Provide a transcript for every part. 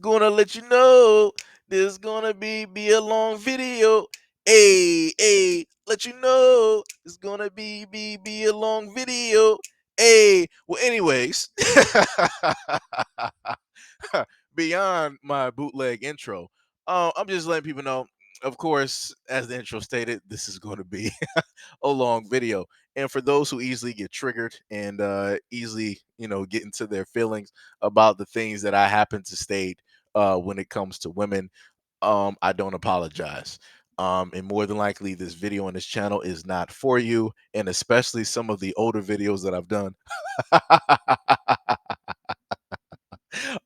Gonna let you know this gonna be a long video. Let you know it's gonna be a long video. Well, anyways, beyond my bootleg intro, I'm just letting people know. Of course, as the intro stated, this is going to be a long video. And for those who easily get triggered and easily, get into their feelings about the things that I happen to state when it comes to women, I don't apologize. And more than likely, this video on this channel is not for you, and especially some of the older videos that I've done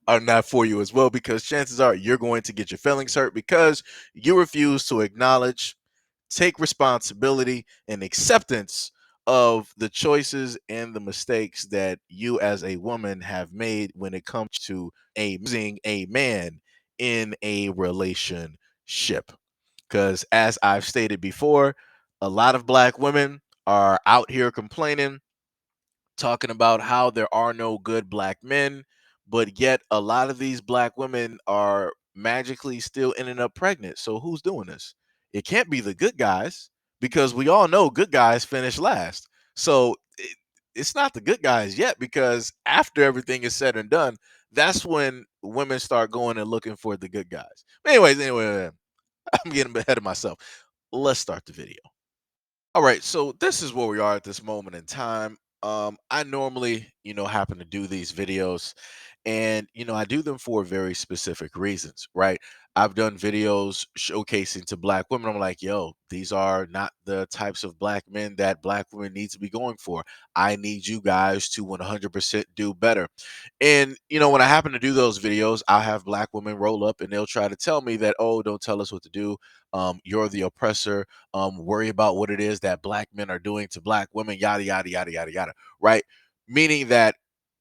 are not for you as well, because chances are you're going to get your feelings hurt because you refuse to acknowledge, take responsibility, and acceptance of the choices and the mistakes that you as a woman have made when it comes to using a man in a relationship. Because as I've stated before, a lot of black women are out here complaining, talking about how there are no good black men, but yet a lot of these black women are magically still ending up pregnant. So who's doing this? It can't be the good guys, because we all know good guys finish last. So it's not the good guys yet, because after everything is said and done, that's when women start going and looking for the good guys. But anyways, anyway, I'm getting ahead of myself. Let's start the video. All right, so this is where we are at this moment in time. I normally, happen to do these videos, and I do them for very specific reasons, right? I've done videos showcasing to black women. I'm like, yo, these are not the types of black men that black women need to be going for. I need you guys to 100% do better. And when I happen to do those videos, I'll have black women roll up and they'll try to tell me that, oh, don't tell us what to do. You're the oppressor. Worry about what it is that black men are doing to black women, yada yada yada yada yada, right? Meaning that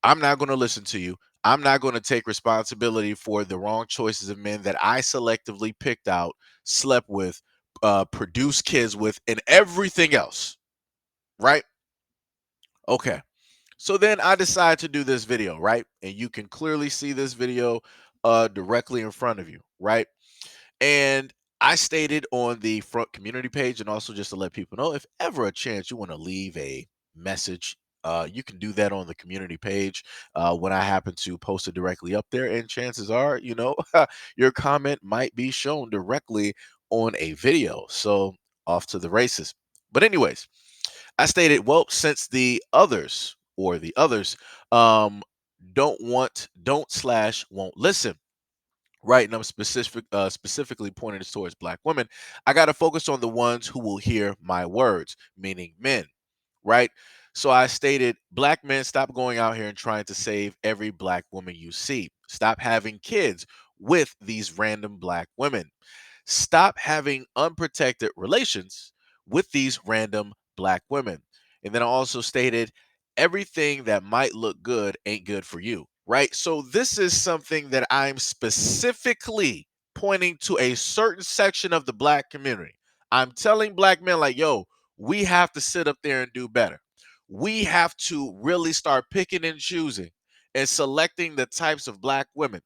I'm not going to listen to you. I'm not going to take responsibility for the wrong choices of men that I selectively picked out, slept with, produced kids with, and everything else, right? Okay. So then I decide to do this video, right? And you can clearly see this video directly in front of you, right? And I stated on the front community page, and also just to let people know, if ever a chance you want to leave a message, you can do that on the community page when I happen to post it directly up there. And chances are, your comment might be shown directly on a video. So off to the races. But, anyways, I stated, well, since the others um, don't/won't listen, right? And I'm specifically pointing this towards black women. I got to focus on the ones who will hear my words, meaning men, right? So I stated, black men, stop going out here and trying to save every black woman you see. Stop having kids with these random black women. Stop having unprotected relations with these random black women. And then I also stated, everything that might look good ain't good for you, right? So this is something that I'm specifically pointing to a certain section of the black community. I'm telling black men, like, yo, we have to sit up there and do better. We have to really start picking and choosing and selecting the types of black women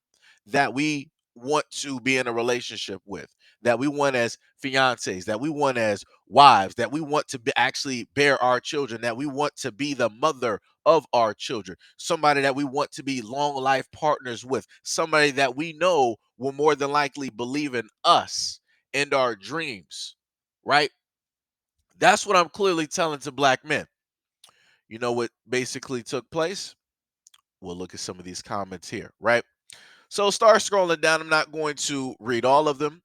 that we want to be in a relationship with, that we want as fiancés, that we want as wives, that we want to actually bear our children, that we want to be the mother of our children, somebody that we want to be long life partners with, somebody that we know will more than likely believe in us and our dreams, right? That's what I'm clearly telling to black men. You know what basically took place? We'll look at some of these comments here, right? So start scrolling down. I'm not going to read all of them.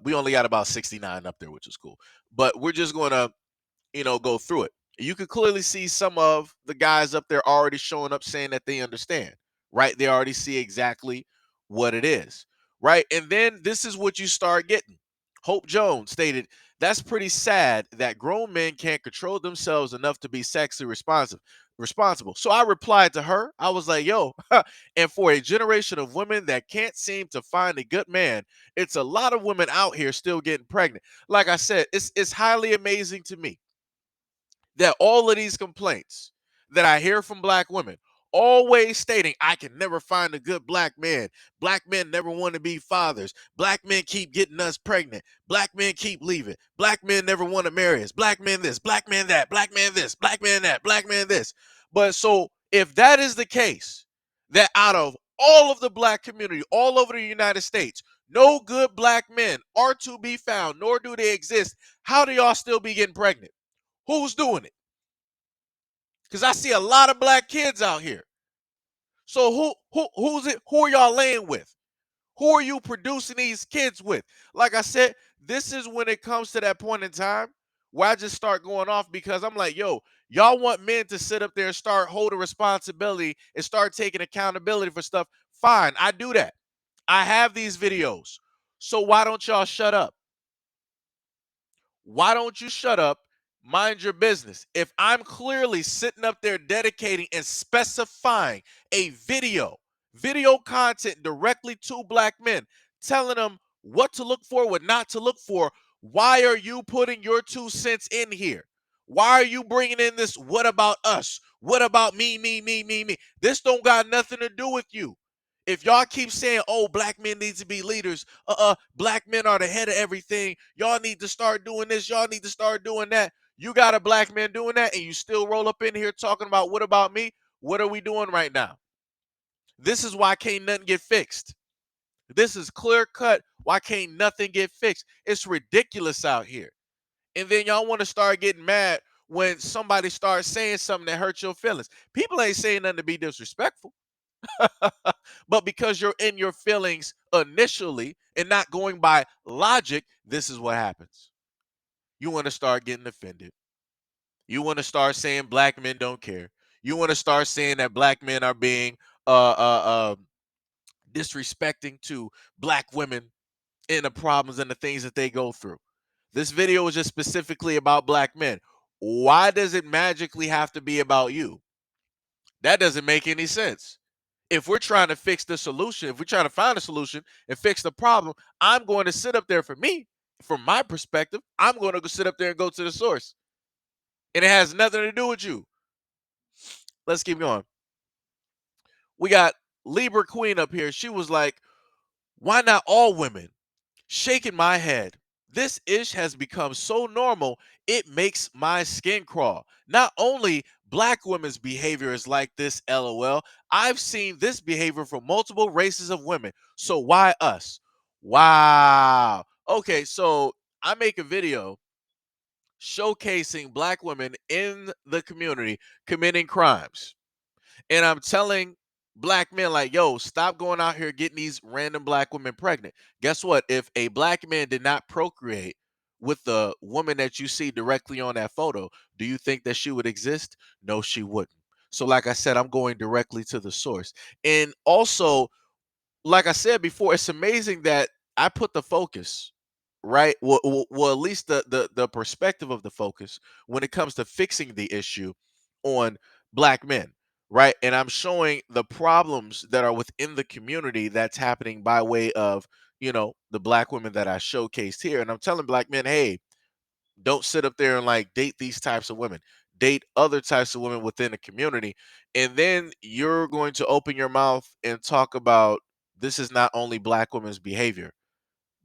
We only got about 69 up there, which is cool. But we're just going to, go through it. You can clearly see some of the guys up there already showing up saying that they understand, right? They already see exactly what it is, right? And then this is what you start getting. Hope Jones stated, that's pretty sad that grown men can't control themselves enough to be sexually responsible. So I replied to her. I was like, yo, and for a generation of women that can't seem to find a good man, it's a lot of women out here still getting pregnant. Like I said, it's highly amazing to me that all of these complaints that I hear from black women, always stating, I can never find a good black man. Black men never want to be fathers. Black men keep getting us pregnant. Black men keep leaving. Black men never want to marry us. Black men this, black man that, black man this, black man that, black man this. But so if that is the case, that out of all of the black community all over the United States, no good black men are to be found, nor do they exist, how do y'all still be getting pregnant? Who's doing it? Because I see a lot of black kids out here. So who's it? Who are y'all laying with? Who are you producing these kids with? Like I said, this is when it comes to that point in time where I just start going off, because I'm like, yo, y'all want men to sit up there and start holding responsibility and start taking accountability for stuff. Fine, I do that. I have these videos. So why don't y'all shut up? Why don't you shut up? Mind your business. If I'm clearly sitting up there dedicating and specifying a video content directly to black men, telling them what to look for, what not to look for, why are you putting your 2 cents in here? Why are you bringing in this? What about us? What about me, me, me, me, me? This don't got nothing to do with you. If y'all keep saying, oh, black men need to be leaders, black men are the head of everything, y'all need to start doing this, y'all need to start doing that. You got a black man doing that, and you still roll up in here talking about what about me? What are we doing right now? This is why can't nothing get fixed. This is clear cut. Why can't nothing get fixed? It's ridiculous out here. And then y'all want to start getting mad when somebody starts saying something that hurts your feelings. People ain't saying nothing to be disrespectful. But because you're in your feelings initially and not going by logic, this is what happens. You want to start getting offended. You want to start saying black men don't care. You want to start saying that black men are being disrespecting to black women and the problems and the things that they go through. This video is just specifically about black men. Why does it magically have to be about you? That doesn't make any sense. If we're trying to fix the solution, if we're trying to find a solution and fix the problem, I'm going to sit up there for me, from my perspective, I'm going to go sit up there and go to the source. And it has nothing to do with you. Let's keep going. We got Libra Queen up here. She was like, why not all women? Shaking my head. This ish has become so normal, it makes my skin crawl. Not only black women's behavior is like this, lol. I've seen this behavior from multiple races of women. So why us? Wow. Okay, so I make a video showcasing black women in the community committing crimes. And I'm telling black men, like, yo, stop going out here getting these random black women pregnant. Guess what? If a black man did not procreate with the woman that you see directly on that photo, do you think that she would exist? No, she wouldn't. So, like I said, I'm going directly to the source. And also, like I said before, it's amazing that I put the focus, right? Well, at least the perspective of the focus when it comes to fixing the issue on black men, right? And I'm showing the problems that are within the community that's happening by way of, the black women that I showcased here. And I'm telling black men, hey, don't sit up there and like date these types of women. Date other types of women within the community. And then you're going to open your mouth and talk about this is not only black women's behavior.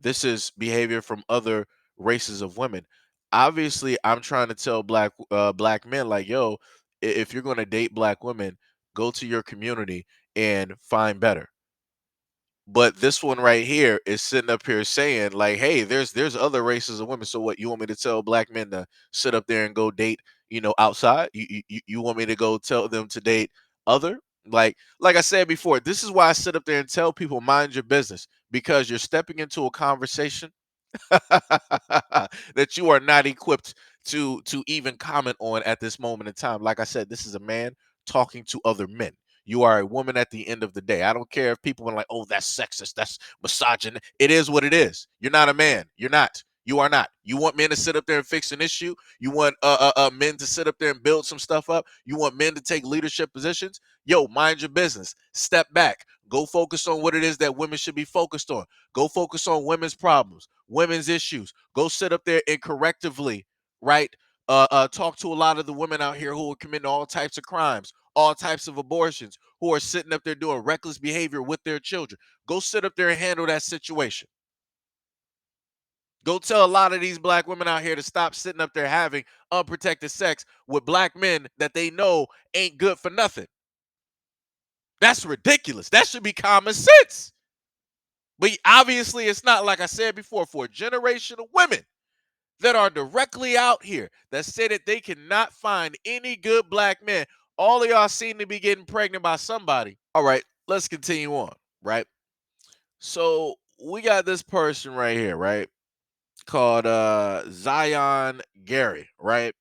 This is behavior from other races of women. Obviously, I'm trying to tell black men like, yo, if you're going to date black women, go to your community and find better. But this one right here is sitting up here saying like, "Hey, there's other races of women. So what? You want me to tell black men to sit up there and go date, outside? You want me to go tell them to date other? Like I said before, this is why I sit up there and tell people mind your business, because you're stepping into a conversation that you are not equipped to even comment on at this moment in time. Like I said, this is a man talking to other men. You are a woman at the end of the day. I don't care if people are like, oh, that's sexist, that's misogynist. It is what it is. You're not a man. You're not. You are not. You want men to sit up there and fix an issue. You want men to sit up there and build some stuff up. You want men to take leadership positions. Yo, mind your business. Step back. Go focus on what it is that women should be focused on. Go focus on women's problems, women's issues. Go sit up there and correctively, right? Talk to a lot of the women out here who are committing all types of crimes, all types of abortions, who are sitting up there doing reckless behavior with their children. Go sit up there and handle that situation. Go tell a lot of these black women out here to stop sitting up there having unprotected sex with black men that they know ain't good for nothing. That's ridiculous. That should be common sense. But obviously, it's not, like I said before, for a generation of women that are directly out here that say that they cannot find any good black men. All of y'all seem to be getting pregnant by somebody. All right, let's continue on, right? So we got this person right here, right? Called Zion Gary, right?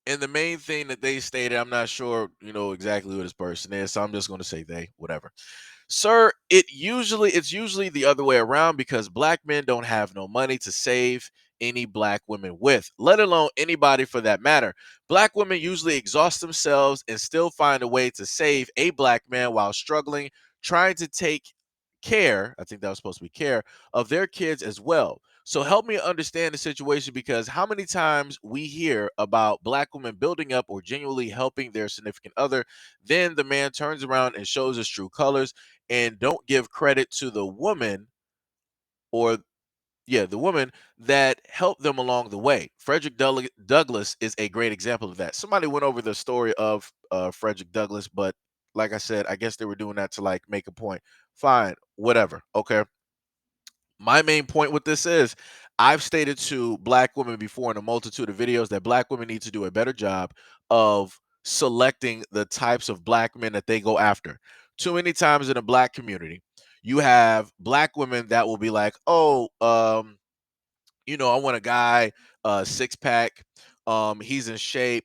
And the main thing that they stated, I'm not sure, exactly who this person is, so I'm just going to say they, whatever. Sir, it's usually the other way around because black men don't have no money to save any black women with, let alone anybody for that matter. Black women usually exhaust themselves and still find a way to save a black man while struggling, trying to take care, I think that was supposed to be care, of their kids as well. So help me understand the situation, because how many times we hear about black women building up or genuinely helping their significant other, then the man turns around and shows his true colors and don't give credit to the woman, or yeah, the woman that helped them along the way. Douglass is a great example of that. Somebody went over the story of Frederick Douglass, but like I said, I guess they were doing that to like make a point. Fine, whatever. Okay. My main point with this is, I've stated to black women before in a multitude of videos that black women need to do a better job of selecting the types of black men that they go after. Too many times in a black community, you have black women that will be like, oh, I want a guy, six pack. He's in shape.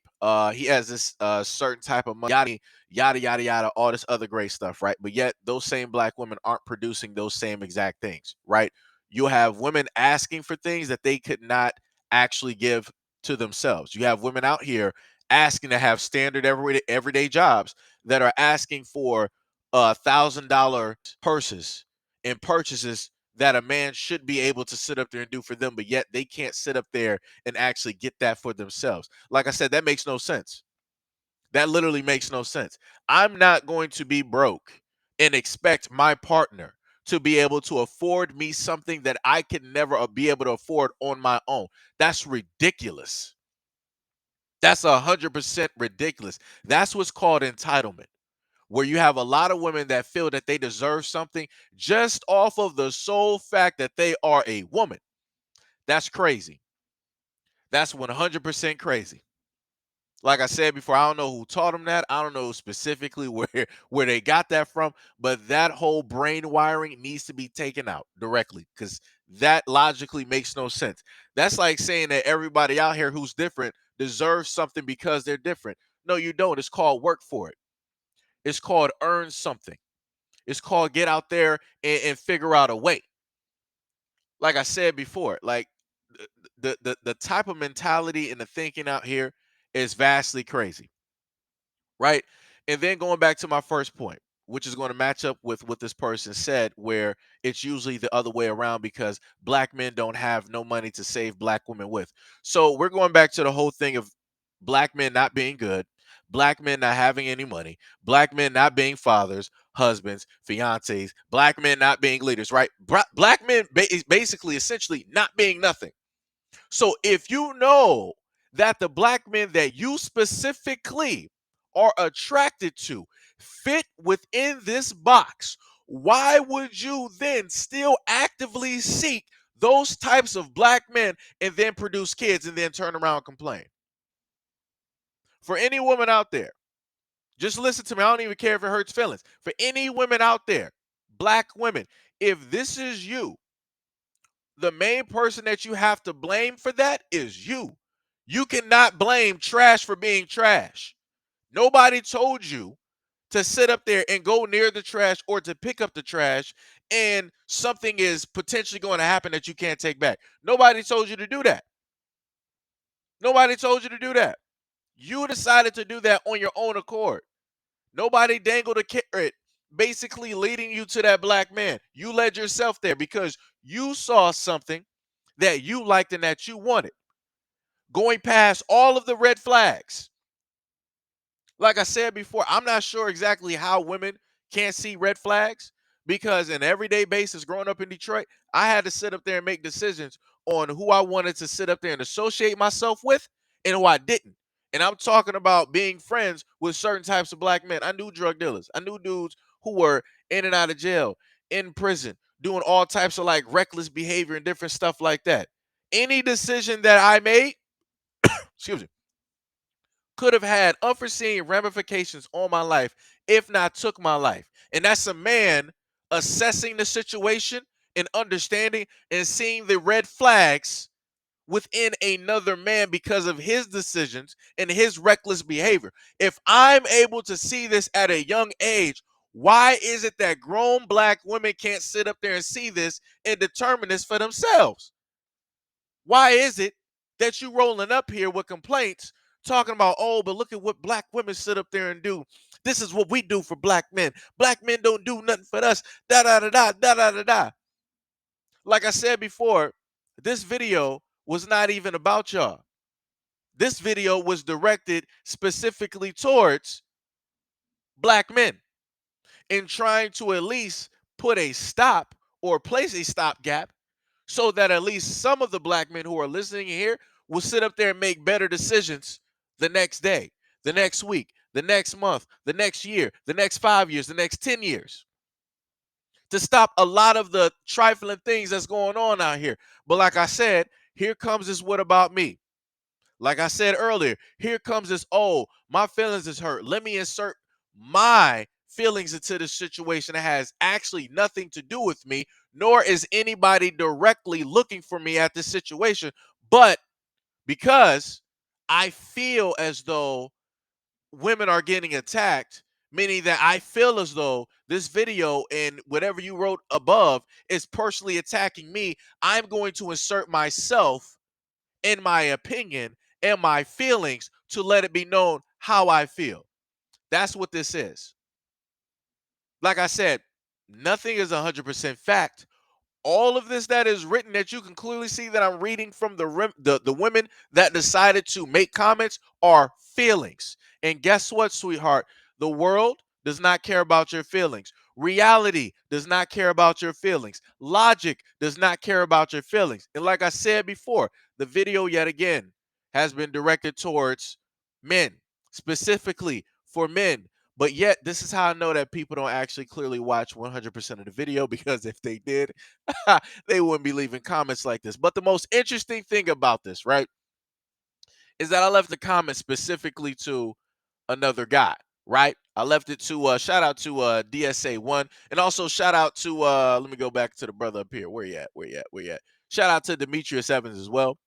He has this certain type of money, yada yada yada, all this other great stuff, right? But yet those same black women aren't producing those same exact things, right? You have women asking for things that they could not actually give to themselves. You have women out here asking to have standard everyday jobs that are asking for $1,000 purses and purchases that a man should be able to sit up there and do for them, but yet they can't sit up there and actually get that for themselves. Like I said, that makes no sense. That literally makes no sense. I'm not going to be broke and expect my partner to be able to afford me something that I can never be able to afford on my own. That's ridiculous. That's 100% ridiculous. That's what's called entitlement, where you have a lot of women that feel that they deserve something just off of the sole fact that they are a woman. That's crazy. That's 100% crazy. Like I said before, I don't know who taught them that. I don't know specifically where they got that from, but that whole brain wiring needs to be taken out directly, because that logically makes no sense. That's like saying that everybody out here who's different deserves something because they're different. No, you don't. It's called work for it. It's called earn something. It's called get out there and figure out a way. Like I said before, like the type of mentality and the thinking out here is vastly crazy, right? And then going back to my first point, which is going to match up with what this person said, where it's usually the other way around because black men don't have no money to save black women with. So we're going back to the whole thing of black men not being good, black men not having any money, black men not being fathers, husbands, fiancés, black men not being leaders, right? Black men basically, essentially, not being nothing. So if you know that the black men that you specifically are attracted to fit within this box, why would you then still actively seek those types of black men and then produce kids and then turn around and complain? For any woman out there, just listen to me. I don't even care if it hurts feelings. For any women out there, black women, if this is you, the main person that you have to blame for that is you. You cannot blame trash for being trash. Nobody told you to sit up there and go near the trash or to pick up the trash and something is potentially going to happen that you can't take back. Nobody told you to do that. Nobody told you to do that. You decided to do that on your own accord. Nobody dangled a carrot basically leading you to that black man. You led yourself there because you saw something that you liked and that you wanted, going past all of the red flags. Like I said before, I'm not sure exactly how women can't see red flags because in everyday basis growing up in Detroit, I had to sit up there and make decisions on who I wanted to sit up there and associate myself with and who I didn't. And I'm talking about being friends with certain types of black men. I knew drug dealers. I knew dudes who were in and out of jail, in prison, doing all types of like reckless behavior and different stuff like that. Any decision that I made, excuse me, could have had unforeseen ramifications on my life if not took my life. And that's a man assessing the situation and understanding and seeing the red flags within another man because of his decisions and his reckless behavior. If I'm able to see this at a young age, why is it that grown black women can't sit up there and see this and determine this for themselves? Why is it that you rolling up here with complaints talking about, oh, but look at what black women sit up there and do. This is what we do for black men. Black men don't do nothing for us. Da da da da da da da da. Like I said before, this video was not even about y'all. This video was directed specifically towards black men in trying to at least put a stop or place a stopgap so that at least some of the black men who are listening here will sit up there and make better decisions the next day, the next week, the next month, the next year, the next 5 years, the next 10 years to stop a lot of the trifling things that's going on out here. But like I said, here comes this what about me? Like I said earlier, here comes this, oh, my feelings is hurt. Let me insert my feelings into this situation that has actually nothing to do with me, nor is anybody directly looking for me at this situation. But because I feel as though women are getting attacked, meaning that I feel as though this video and whatever you wrote above is personally attacking me, I'm going to insert myself in my opinion and my feelings to let it be known how I feel. That's what this is. Like I said, nothing is 100% fact. All of this that is written that you can clearly see that I'm reading from the women that decided to make comments are feelings. And guess what, sweetheart? The world does not care about your feelings. Reality does not care about your feelings. Logic does not care about your feelings. And like I said before, the video yet again has been directed towards men, specifically for men. But yet, this is how I know that people don't actually clearly watch 100% of the video because if they did, they wouldn't be leaving comments like this. But the most interesting thing about this, right, is that I left the comment specifically to another guy, right? I left it to shout out to DSA1 and also shout out to let me go back to the brother up here. Where you at? Where you at? Where you at? Shout out to Demetrius Evans as well.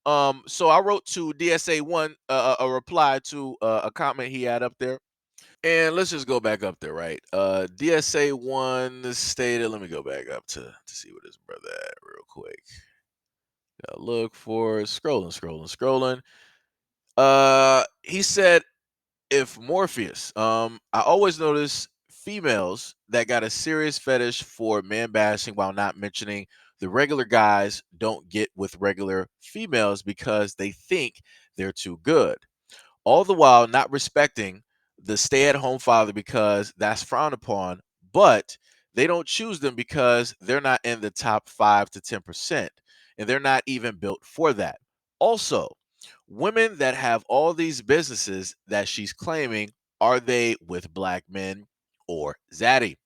So I wrote to DSA1 a reply to a comment he had up there. And let's just go back up there, right? DSA1 stated, let me go back up to see what his brother at real quick. Gotta look for scrolling. He said, if Morpheus, I always notice females that got a serious fetish for man bashing while not mentioning the regular guys don't get with regular females because they think they're too good, all the while not respecting the stay-at-home father because that's frowned upon, but they don't choose them because they're not in the top 5 to 10%, and they're not even built for that. Also, women that have all these businesses that she's claiming, are they with black men or zaddy?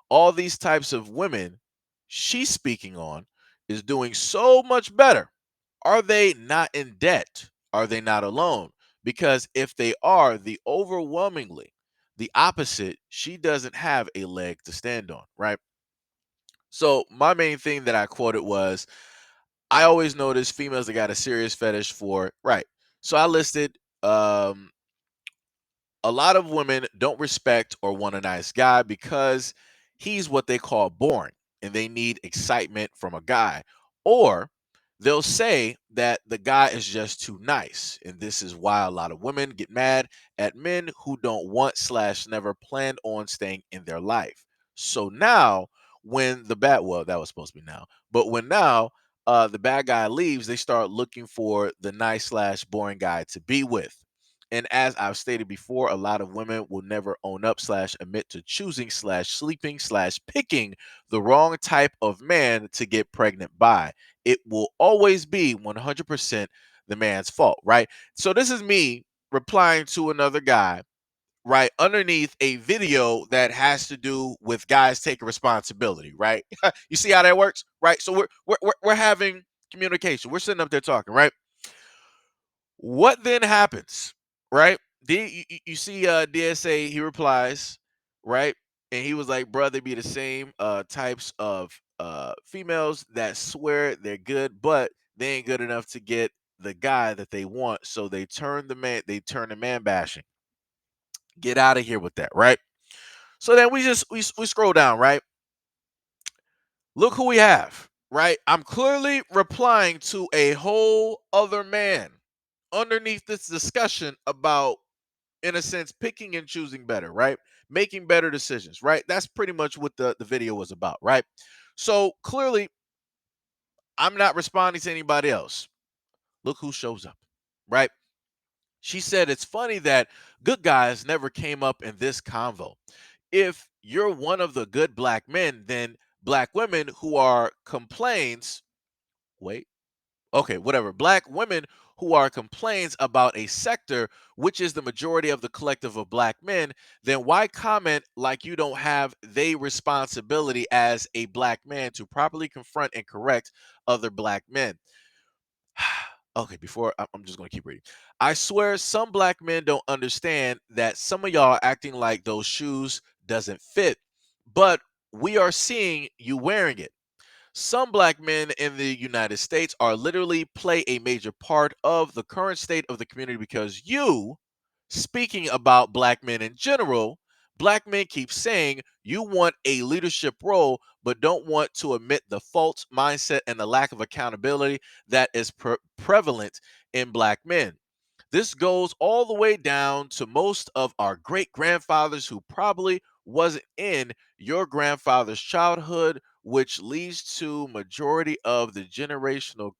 All these types of women she's speaking on is doing so much better. Are they not in debt? Are they not alone? Because if they are, the overwhelmingly the opposite, she doesn't have a leg to stand on, right? So my main thing that I quoted was, I always notice females that got a serious fetish for, right. So I listed a lot of women don't respect or want a nice guy because he's what they call boring and they need excitement from a guy. Or they'll say that the guy is just too nice. And this is why a lot of women get mad at men who don't want slash never planned on staying in their life. So now when the bad, well, that was supposed to be now, but when now the bad guy leaves, they start looking for the nice slash boring guy to be with. And as I've stated before, a lot of women will never own up slash admit to choosing slash sleeping slash picking the wrong type of man to get pregnant by. It will always be 100% the man's fault, right? So this is me replying to another guy, right, underneath a video that has to do with guys taking responsibility, right? You see how that works, right? So we're having communication. We're sitting up there talking, right? What then happens, right? You see DSA, he replies, right? And he was like, "Bro, they be the same types of females that swear they're good, but they ain't good enough to get the guy that they want, so they turn the man bashing. Get out of here with that, right?" So then we scroll down, right? Look who we have, right? I'm clearly replying to a whole other man underneath this discussion about, in a sense, picking and choosing better, right? Making better decisions, right? That's pretty much what the video was about, right? So clearly, I'm not responding to anybody else. Look who shows up, right? She said it's funny that good guys never came up in this convo. If you're one of the good black men, then black women who are complains, wait, okay, whatever. Black women who are complains about a sector which is the majority of the collective of black men, then why comment like you don't have the responsibility as a black man to properly confront and correct other black men? Okay, before I'm just gonna keep reading. I swear some black men don't understand that some of y'all acting like those shoes doesn't fit, but we are seeing you wearing it. Some black men in the United States are literally play a major part of the current state of the community because you, speaking about black men in general, black men keep saying you want a leadership role, but don't want to admit the false mindset and the lack of accountability that is prevalent in black men. This goes all the way down to most of our great grandfathers who probably wasn't in your grandfather's childhood, which leads to majority of the generational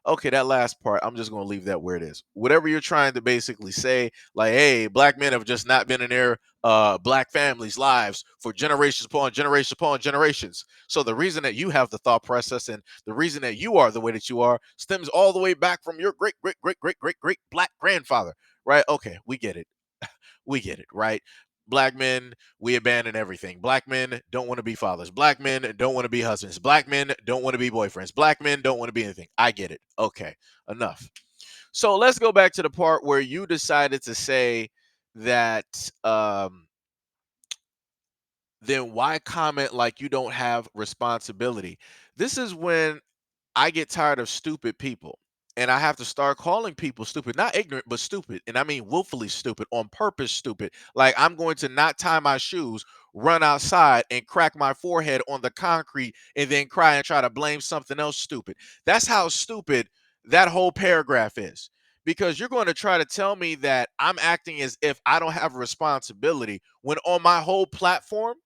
okay, that last part, I'm just going to leave that where it is. Whatever you're trying to basically say, like, hey, black men have just not been in their black families' lives for generations upon generations. So the reason that you have the thought process and the reason that you are the way that you are stems all the way back from your great, great, great, great, great, great black grandfather, right? Okay, we get it. We get it, right? Black men, we abandon everything. Black men don't want to be fathers. Black men don't want to be husbands. Black men don't want to be boyfriends. Black men don't want to be anything. I get it. Okay, enough. So let's go back to the part where you decided to say that then why comment like you don't have responsibility? This is when I get tired of stupid people. And I have to start calling people stupid, not ignorant, but stupid. And I mean willfully stupid, on purpose stupid. Like I'm going to not tie my shoes, run outside, and crack my forehead on the concrete, and then cry and try to blame something else stupid. That's how stupid that whole paragraph is. Because you're going to try to tell me that I'm acting as if I don't have a responsibility when on my whole platform,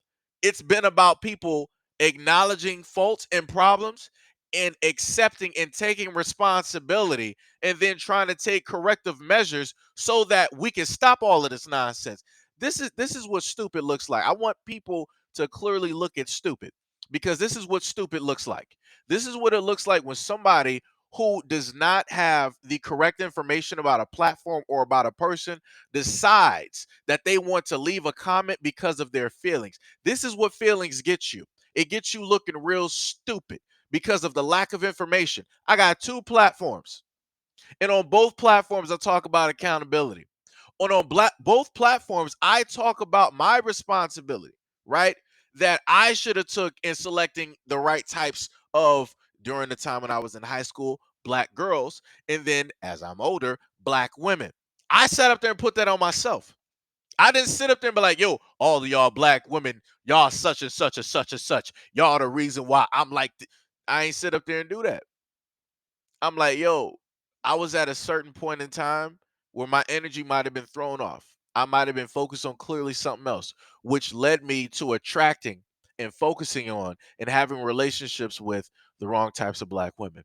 it's been about people acknowledging faults and problems and accepting and taking responsibility and then trying to take corrective measures so that we can stop all of this nonsense. This is what stupid looks like. I want people to clearly look at stupid because this is what stupid looks like. This is what it looks like when somebody who does not have the correct information about a platform or about a person decides that they want to leave a comment because of their feelings. This is what feelings get you. It gets you looking real stupid because of the lack of information. I got two platforms, and on both platforms, I talk about accountability. Both platforms, I talk about my responsibility, right? That I should have took in selecting the right types of during the time when I was in high school, black girls, and then as I'm older, black women. I sat up there and put that on myself. I didn't sit up there and be like, yo, all of y'all black women, y'all such and such and such and such. Y'all the reason why I'm like, I ain't sit up there and do that. I'm like, yo, I was at a certain point in time where my energy might have been thrown off. I might have been focused on clearly something else, which led me to attracting and focusing on and having relationships with the wrong types of black women.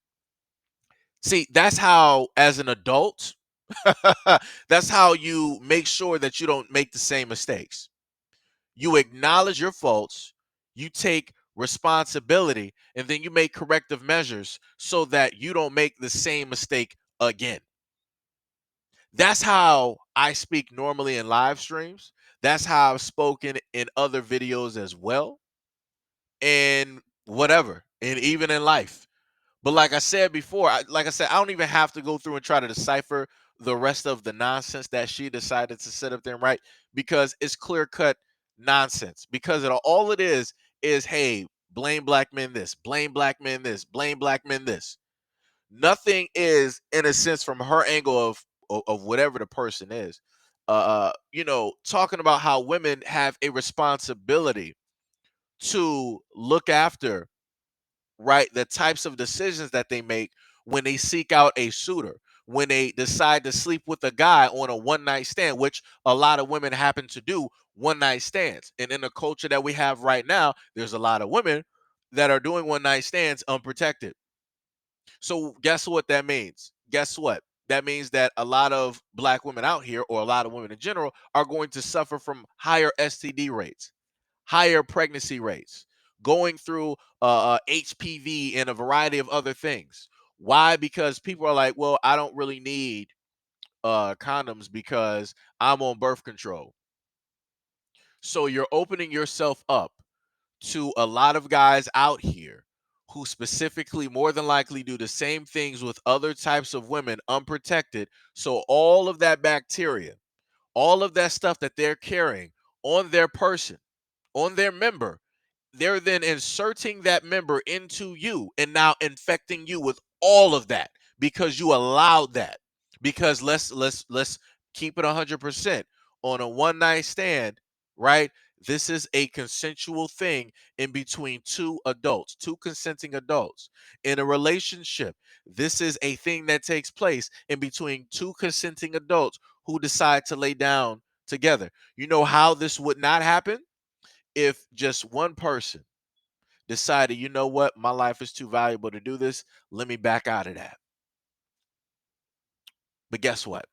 See, that's how, as an adult, That's how you make sure that you don't make the same mistakes. You acknowledge your faults, you take responsibility, and then you make corrective measures so that you don't make the same mistake again. That's how I speak normally in live streams. That's how I've spoken in other videos as well, and whatever, and even in life. But like I said before, like I said, I don't even have to go through and try to decipher the rest of the nonsense that she decided to sit up there and write, because it's clear cut nonsense. Because all it is, hey, blame black men this, blame black men this, blame black men this. Nothing is, in a sense, from her angle of whatever the person is, talking about how women have a responsibility to look after, right, the types of decisions that they make when they seek out a suitor, when they decide to sleep with a guy on a one night stand, which a lot of women happen to do, one night stands. And in the culture that we have right now, there's a lot of women that are doing one night stands unprotected. So guess what that means? Guess what? That means that a lot of black women out here, or a lot of women in general, are going to suffer from higher STD rates, higher pregnancy rates, going through HPV and a variety of other things. Why? Because people are like, well, I don't really need condoms because I'm on birth control. So you're opening yourself up to a lot of guys out here who specifically more than likely do the same things with other types of women unprotected. So all of that bacteria, all of that stuff that they're carrying on their person, on their member, they're then inserting that member into you and now infecting you with all of that because you allowed that. Because let's keep it 100% on a one night stand, right? This is a consensual thing in between two adults, two consenting adults. In a relationship, this is a thing that takes place in between two consenting adults who decide to lay down together. You know how this would not happen? If just one person decided, you know what, my life is too valuable to do this, let me back out of that. But guess what?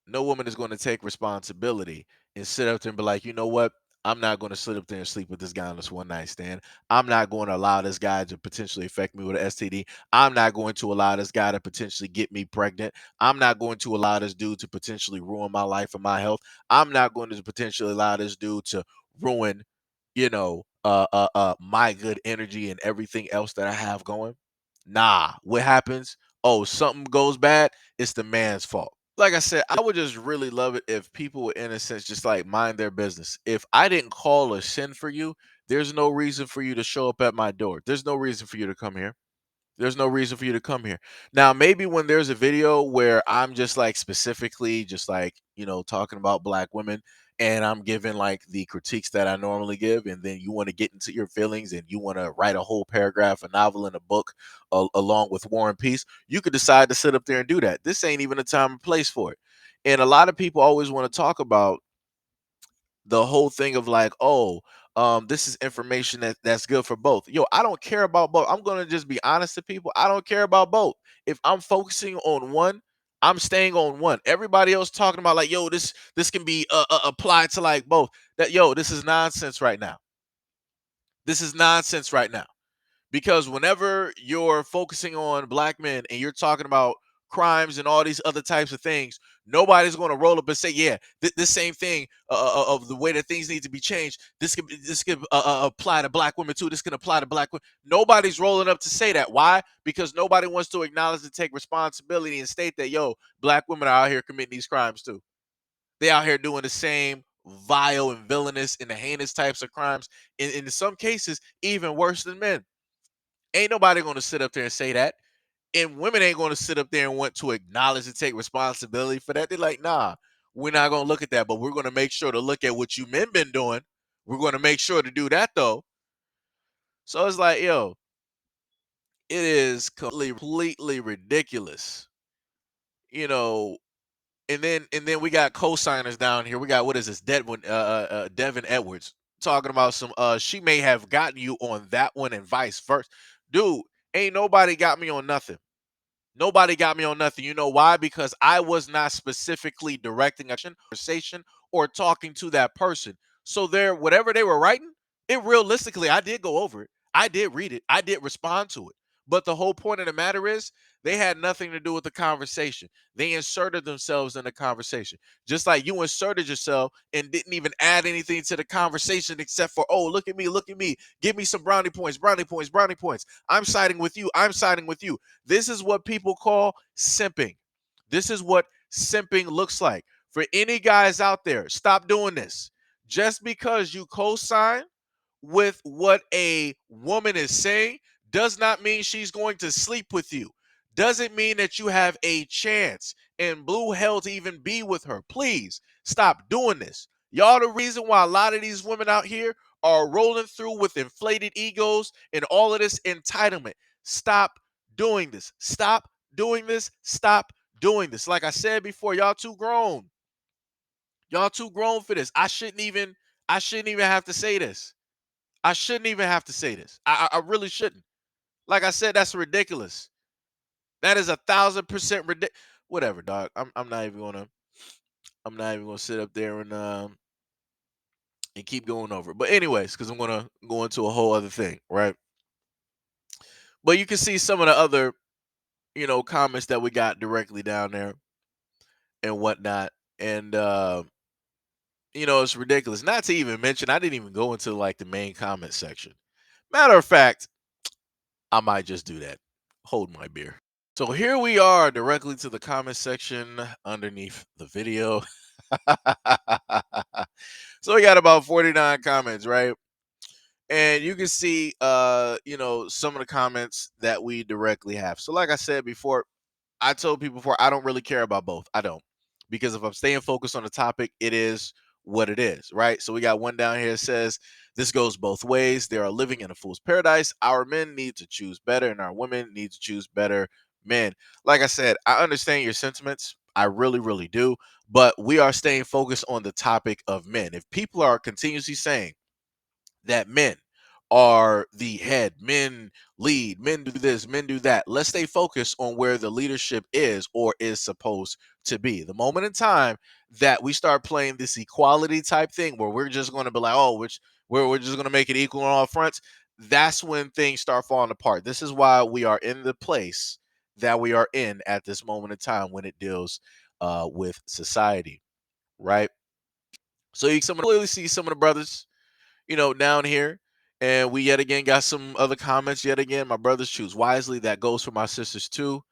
No woman is going to take responsibility and sit up there and be like, you know what? I'm not going to sit up there and sleep with this guy on this one night stand. I'm not going to allow this guy to potentially affect me with an STD. I'm not going to allow this guy to potentially get me pregnant. I'm not going to allow this dude to potentially ruin my life and my health. I'm not going to potentially allow this dude to ruin, my good energy and everything else that I have going. Nah, what happens? Oh, something goes bad. It's the man's fault. Like I said, I would just really love it if people were, in a sense, just like mind their business. If I didn't call or send for you, there's no reason for you to show up at my door. There's no reason for you to come here. There's no reason for you to come here. Now, maybe when there's a video where I'm just like specifically just like, talking about black women, and I'm giving like the critiques that I normally give, and then you want to get into your feelings and you want to write a whole paragraph, a novel, and a book along with War and Peace, you could decide to sit up there and do that. This ain't even a time and place for it. And a lot of people always want to talk about the whole thing of like, oh, this is information that's good for both. Yo, I don't care about both. I'm gonna just be honest to people. I don't care about both. If I'm focusing on one, I'm staying on one. Everybody else talking about like, yo, this can be applied to like both. That yo, this is nonsense right now. This is nonsense right now. Because whenever you're focusing on black men and you're talking about crimes and all these other types of things, nobody's going to roll up and say, "Yeah, this same thing of the way that things need to be changed. This could apply to black women too. This can apply to black women." Nobody's rolling up to say that. Why? Because nobody wants to acknowledge and take responsibility and state that, yo, black women are out here committing these crimes too. They out here doing the same vile and villainous and the heinous types of crimes. In some cases, even worse than men. Ain't nobody going to sit up there and say that. And women ain't going to sit up there and want to acknowledge and take responsibility for that. They're like, nah, we're not going to look at that, but we're going to make sure to look at what you men been doing. We're going to make sure to do that though. So it's like, yo, it is completely ridiculous, you know. And then we got co-signers down here. We got, what is this, Devin Edwards, talking about some she may have gotten you on that one and vice versa. Dude, ain't nobody got me on nothing. Nobody got me on nothing. You know why? Because I was not specifically directing a conversation or talking to that person. So there, whatever they were writing, it realistically, I did go over it. I did read it. I did respond to it. But the whole point of the matter is they had nothing to do with the conversation. They inserted themselves in the conversation. Just like you inserted yourself and didn't even add anything to the conversation except for, oh, look at me. Give me some brownie points, brownie points, brownie points. I'm siding with you. I'm siding with you. This is what people call simping. This is what simping looks like. For any guys out there, stop doing this. Just because you co-sign with what a woman is saying does not mean she's going to sleep with you. Doesn't mean that you have a chance in blue hell to even be with her. Please stop doing this. Y'all the reason why a lot of these women out here are rolling through with inflated egos and all of this entitlement. Stop doing this. Stop doing this. Stop doing this. Like I said before, y'all too grown. Y'all too grown for this. I shouldn't even have to say this. I shouldn't even have to say this. I really shouldn't. Like I said, that's ridiculous. That is 1,000% ridiculous. Whatever, dog. I'm not even gonna sit up there and keep going over it. But anyways, because I'm gonna go into a whole other thing, right? But you can see some of the other, comments that we got directly down there and whatnot. And it's ridiculous. Not to even mention, I didn't even go into like the main comment section. Matter of fact, I might just do that. Hold my beer. So here we are directly to the comment section underneath the video. So we got about 49 comments, right? And you can see some of the comments that we directly have. So like I said before, I told people before, I don't really care about both. I don't. Because if I'm staying focused on the topic, it is what it is, right? So we got one down here that says, this goes both ways. They are living in a fool's paradise. Our men need to choose better, and our women need to choose better men. Like I said, I understand your sentiments. I really, really do. But we are staying focused on the topic of men. If people are continuously saying that men are the head, men lead, men do this, men do that. Let's stay focused on where the leadership is or is supposed to be. The moment in time that we start playing this equality type thing where we're just going to be like, oh, we're just going to make it equal on all fronts, that's when things start falling apart. This is why we are in the place that we are in at this moment in time when it deals with society, right? So you can clearly see some of the brothers down here. And we yet again got some other comments. Yet again, my brothers choose wisely. That goes for my sisters too.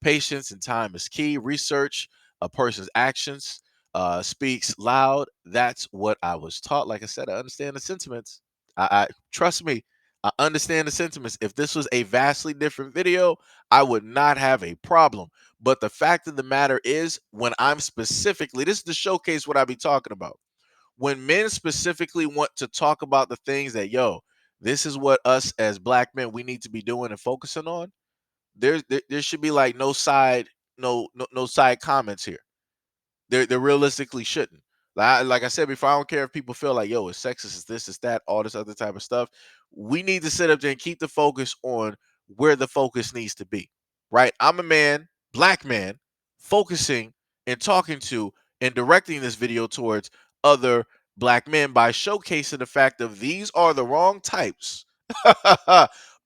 Patience and time is key. Research a person's actions speaks loud. That's what I was taught. Like I said, I understand the sentiments. I trust me. I understand the sentiments. If this was a vastly different video, I would not have a problem. But the fact of the matter is, when I'm specifically, this is the showcase what I be talking about when men specifically want to talk about the things that this is what us as black men we need to be doing and focusing on. There should be like no side comments here. There realistically shouldn't. Like I said before, I don't care if people feel like it's sexist, it's this, it's that, all this other type of stuff. We need to sit up there and keep the focus on where the focus needs to be. Right? I'm a man, black man, focusing and talking to and directing this video towards other black men by showcasing the fact of these are the wrong types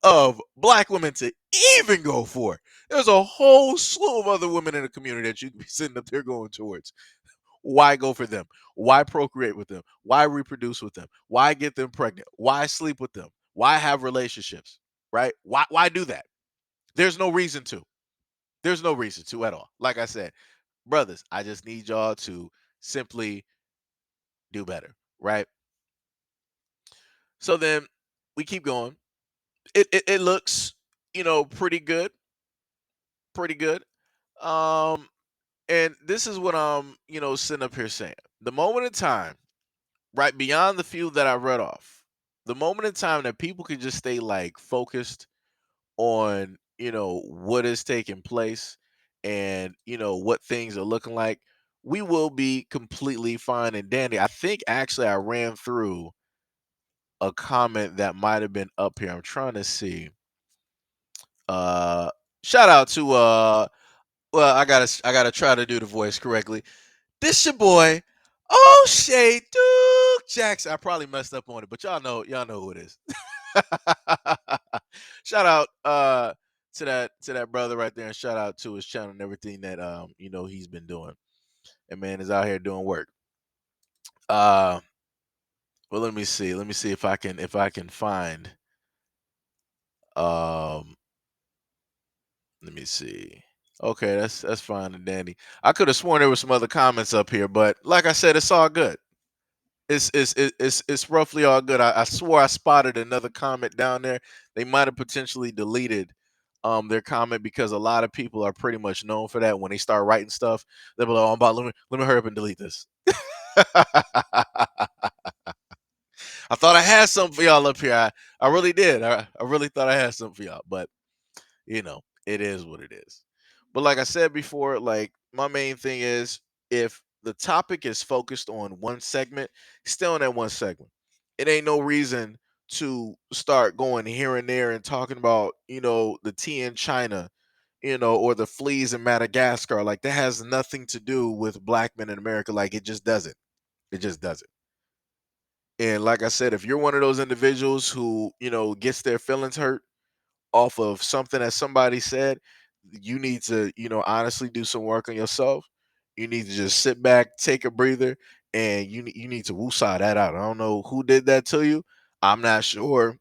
of black women to even go for. There's a whole slew of other women in the community that you can be sitting up there going towards. Why go for them? Why procreate with them? Why reproduce with them? Why get them pregnant? Why sleep with them? Why have relationships? Right? Why do that? There's no reason to. There's no reason to at all. Like I said, brothers, I just need y'all to simply do better, right? So then we keep going. It looks, pretty good, pretty good. Um, and this is what I'm, sitting up here saying. The moment in time, right beyond the few that I read off, the moment in time that people can just stay like focused on, what is taking place and, what things are looking like, we will be completely fine and dandy. I think actually I ran through a comment that might have been up here. I'm trying to see. Uh shout out to Well, I gotta try to do the voice correctly. This your boy, O'Shea Duke Jackson. I probably messed up on it, but y'all know who it is. Shout out to that brother right there, and shout out to his channel and everything that he's been doing. And man is out here doing work. Uh well, let me see. Let me see if I can find um let me see. Okay, that's fine and dandy. I could have sworn there was some other comments up here, but like I said, it's all good. It's roughly all good. I swore I spotted another comment down there. They might have potentially deleted their comment because a lot of people are pretty much known for that. When they start writing stuff, they'll be like, "Oh, let me hurry up and delete this." I thought I had something for y'all up here. I really did. I really thought I had something for y'all, but it is what it is. But like I said before, like my main thing is, if the topic is focused on one segment, stay on that one segment. It ain't no reason to start going here and there and talking about, the tea in China, or the fleas in Madagascar. Like that has nothing to do with black men in America. Like it just doesn't. It just doesn't. And like I said, if you're one of those individuals who, gets their feelings hurt off of something that somebody said, you need to, honestly do some work on yourself. You need to just sit back, take a breather, and you need to woosah that out. I don't know who did that to you. I'm not sure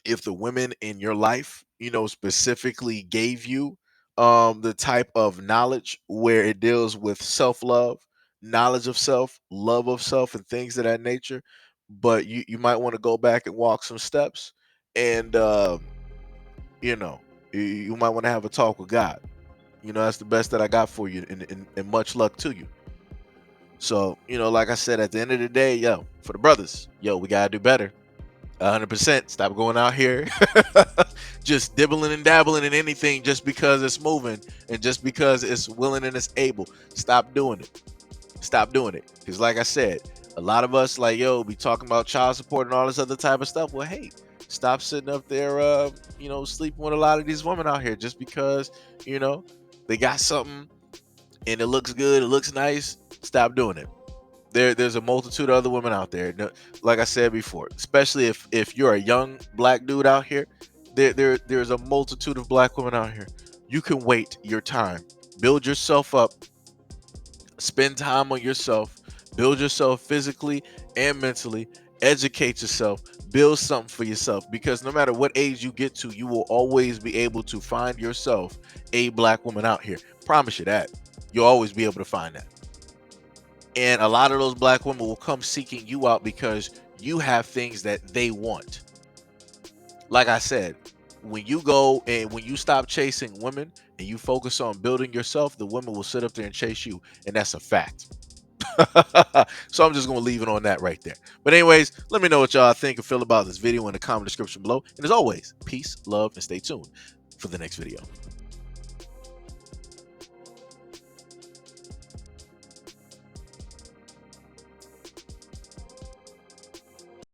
if the women in your life, specifically gave you the type of knowledge where it deals with self-love, knowledge of self, love of self, and things of that nature. But you might want to go back and walk some steps, and you know, you might want to have a talk with God. That's the best that I got for you, and much luck to you. So, like I said, at the end of the day, yo, for the brothers, yo, we gotta do better. 100%. Stop going out here just dibbling and dabbling in anything just because it's moving and just because it's willing and it's able. Stop doing it. Stop doing it. Because, like I said, a lot of us, like, yo, be talking about child support and all this other type of stuff. Well, hey, stop sitting up there, sleeping with a lot of these women out here just because, you know, they got something and it looks good, it looks nice. Stop doing it. There's a multitude of other women out there. Like I said before, especially if you're a young black dude out here, there's a multitude of black women out here. You can wait your time. Build yourself up. Spend time on yourself. Build yourself physically and mentally. Educate yourself. Build something for yourself, because no matter what age you get to, you will always be able to find yourself a black woman out here. Promise you that. You'll always be able to find that. And a lot of those black women will come seeking you out because you have things that they want. Like I said, when you go and when you stop chasing women and you focus on building yourself, the women will sit up there and chase you. And that's a fact. So I'm just going to leave it on that right there. But anyways, let me know what y'all think and feel about this video in the comment description below. And as always, peace, love, and stay tuned for the next video.